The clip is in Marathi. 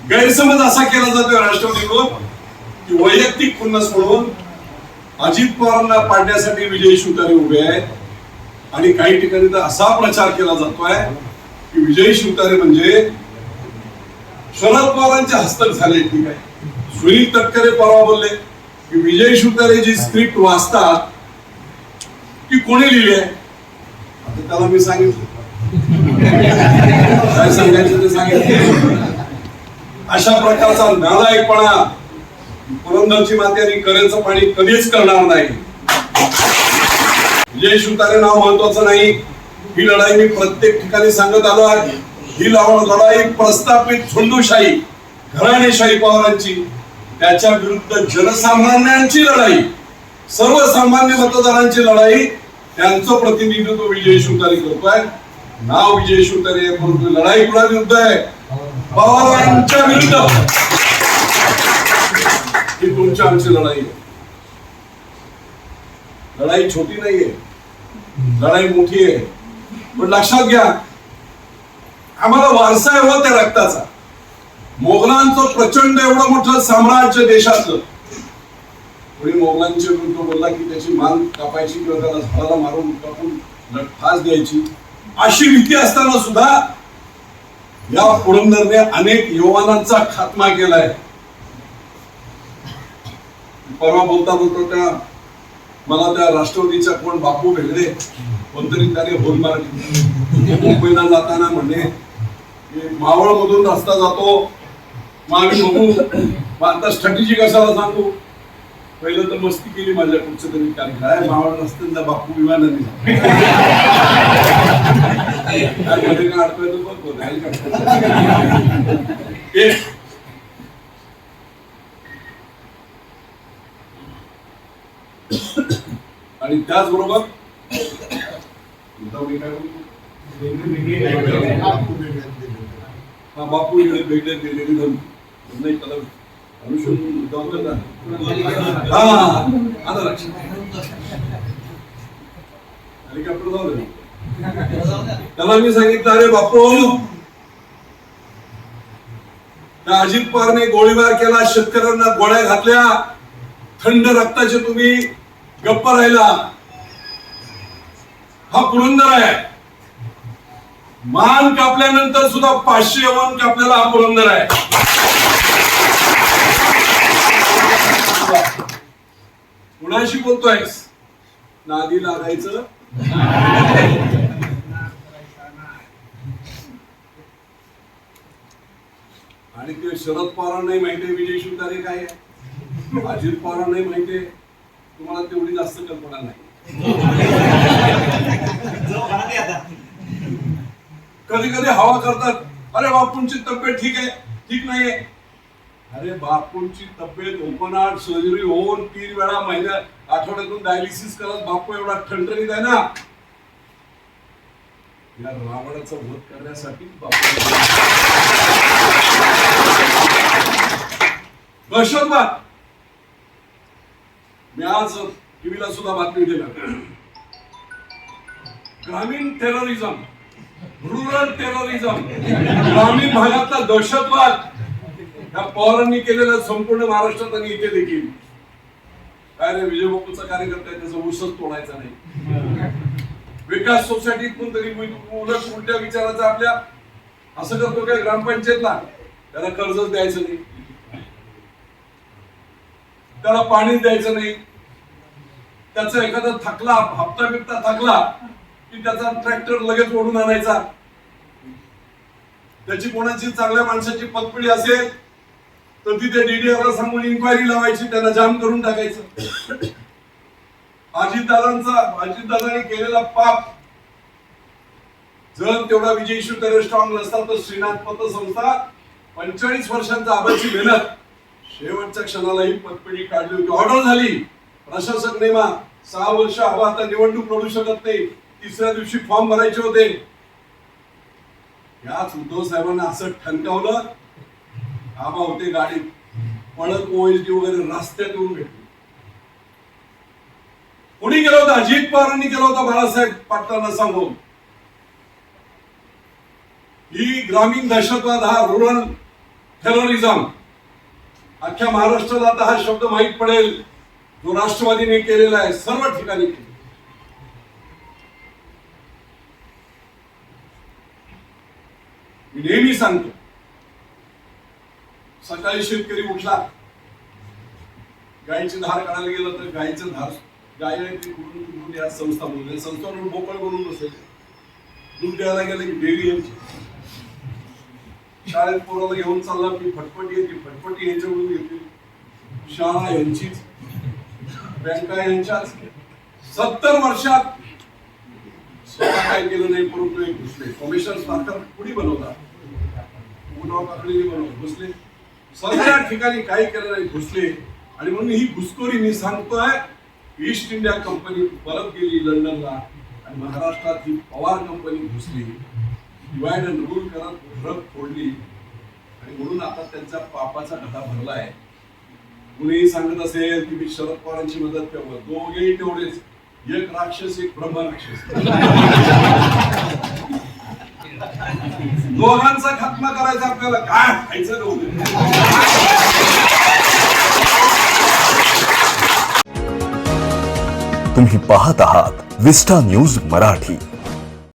गैरसमज असा केला जातोय राष्ट्रवादीकडून की वैयक्तिक खुन्नस म्हणून अजित पवारांना पाडण्यासाठी विजय शिवतारे उभे आहेत आणि काही ठिकाणी तर असा प्रचार केला जातोय की विजय शिवतारे म्हणजे शरद पवारांचे हस्तक झाले. ठीक आहे, सुनील तटकरे परवा बोलले की विजय शिवतारे जी स्क्रिप्ट वाचतात ती कोणी लिहिली आहे. आता त्याला मी सांगितलं काय सांगायचं ते सांगितलं. अशा प्रकारचा नालायकपणा पुरंदरची माती आणि करेचं पाणी कधीच करणार नाही. विजय शिवतारे नाव महत्वाचं नाही. ही लढाई मी प्रत्येक ठिकाणी सांगत आलो आहे. ही लढाई प्रस्थापित झुंडूशाही घराणेशाही पवारांची, त्याच्या विरुद्ध जनसामान्यांची लढाई, सर्वसामान्य मतदारांची लढाई, त्यांचं प्रतिनिधित्व विजय शिवतारे करतोय. नाव विजय शिवतारे परंतु लढाई कुणा विरुद्ध आहे? पवारांच्या विरुद्ध. ही तुमची आमची लढाई आहे. लढाई छोटी नाहीये, लढाई मोठी आहे. पण लक्षात घ्या, आम्हाला वारसा आहे हो त्या रक्ताचा. मोगलांचं प्रचंड एवढं मोठं साम्राज्य देशातलं, कोणी मोगलांच्या विरुद्ध बोलला की त्याची मान कापायची किंवा त्याला झाडाला मारून कापून फास द्यायची अशी भीती असताना सुद्धा या पुरंदरने अनेक युवानांचा खात्मा केलाय. परवा बोलता त्या मला त्या राष्ट्रवादीच्या कोण बापू भेटले, कोणतरी त्याने होल मारली. मुंबईला जाताना म्हणे मावळ मधून रस्ता जातो, मग आम्ही बघू आता स्ट्रॅटेजी कशाला सांगू. पहिलं तर मस्ती केली माझ्या कुठचं तरी काय मावळ रस्त्यांचा बापू विमानाने काय अडकवायचं बघ. आणि त्याचबरोबर बापू वेगळे नाही त्याला हेलिकॉप्टर जाऊ दे. त्याला मी सांगितलं अरे बापू, त्या अजित पवारने गोळीबार केला, शेतकऱ्यांना गोळ्या घातल्या, थंड रक्ताचे तुम्ही गप्प राहिला. हा पुरंदर आहे. मान कापल्यानंतर सुद्धा 500 मान कापलेला हा पुरंदर आहे. कुणाशी बोलतोयस? नादी लागायचं आणि ते शरद पवारांनाही माहितीये विजय शिवतारे काय आहे, अजित पवारांनाही माहितीये. तुम्हाला तेवढी जास्त कल्पना नाही. कधी कधी हवा करतात, अरे बापूंची तब्येत ठीक आहे, ठीक नाहीये. अरे बापूंची तब्येत ओपन हार्ट सर्जरी होऊन 3 वेळा महिन्यात आठवड्यातून डायलिसिस करत बापू एवढा ठणठणीत आहे ना. या रावणाचा वध करण्यासाठी दहशतवाद. मी आज टीव्हीला सुद्धा बातमी दिला, ग्रामीण टेररिझम, रुरल टेररिझम, ग्रामीण भागातला दहशतवाद या पवारांनी केलेला संपूर्ण महाराष्ट्रात आणि इथे देखील. काय रे विजय बापूचा कार्यकर्ता आहे, त्याचा ऊसच तोडायचा नाही. विकास सोसायटीतून तरी उलट उलट्या विचाराचा आपल्या असं करतो काय ग्रामपंचायतला, त्याला कर्जच द्यायचं नाही, त्याला पाणीच द्यायचं नाही. त्याचा एखादा थकला हप्ता बिप्ता थकला की त्याचा ट्रॅक्टर लगेच ओढून आणायचा. त्याची कोणाची चांगल्या माणसाची पतपिढी असेल तर तिथे डीडीआरला सांगून इन्क्वायरी लावायची, त्यांना जाम करून टाकायचं. अजितदादांनी केलेला पाप जर तेवढा विजय शिवतारे स्ट्रॉंग नसता तर श्रीनाथ पतसंस्था 45 वर्षांचा आबाची मेहनत शेवटच्या क्षणाला ही पतपिढी काढली होती. ऑर्डर झाली, प्रशासक नेमा, 6 वर्ष हवा, आता निवडणूक लढू शकत नाही, 3ऱ्या दिवशी फॉर्म भरायचे होते. याच उद्धव साहेबांना असं ठणकावलं, आबा होते गाडीत, पळत ओएसडी वगैरे रस्त्यात येऊन भेटले. कोणी केलं होतं? अजित पवारांनी केलं होतं बाळासाहेब पाटलांना सांगून. ही ग्रामीण दहशतवाद, हा रुरल टेररिझम. अख्ख्या महाराष्ट्राला आता हा शब्द माहीत पडेल जो राष्ट्रवादीने केलेला आहे, सर्व ठिकाणी केला. मी नेहमी सांगतो, सकाळी शेतकरी उठला, गायीची धार काढायला गेलं तर गायीचं धार गाय कुठून या संस्था बोलले, संस्थावरून बोकळ बोलून बसेल. दूध द्यायला गेलं की डेअरी यांची, शाळेत पोराला घेऊन चालला की फटफटी येते, फटफटी यांच्याकडून घेतली, शाळा यांचीच, बँका यांच्याच. 70 वर्षात स्वतः काय केलं नाही, परंतु एक घुसले. कमिशन सरकार कुणी बनवतात, घुसले. सगळ्या ठिकाणी काही केलं नाही, घुसले. आणि म्हणून ही घुसखोरी मी सांगतोय, ईस्ट इंडिया कंपनी परत गेली लंडनला आणि महाराष्ट्रात ही पवार कंपनी घुसली, डिवाइड अँड रूल करत रग फोडली. आणि म्हणून आता त्यांचा पापाचा गटा भरलाय. कुणीही सांगत असेल की मी शरद पवारांची मदत करावं, दोघेही तेवढेच, एक राक्षस एक ब्रह्मराक्षस. दोघांचा खात्मा करायचा आपल्याला, काय खायचं नव्हतं. तुम्ही पाहत आहात विस्टा न्यूज मराठी.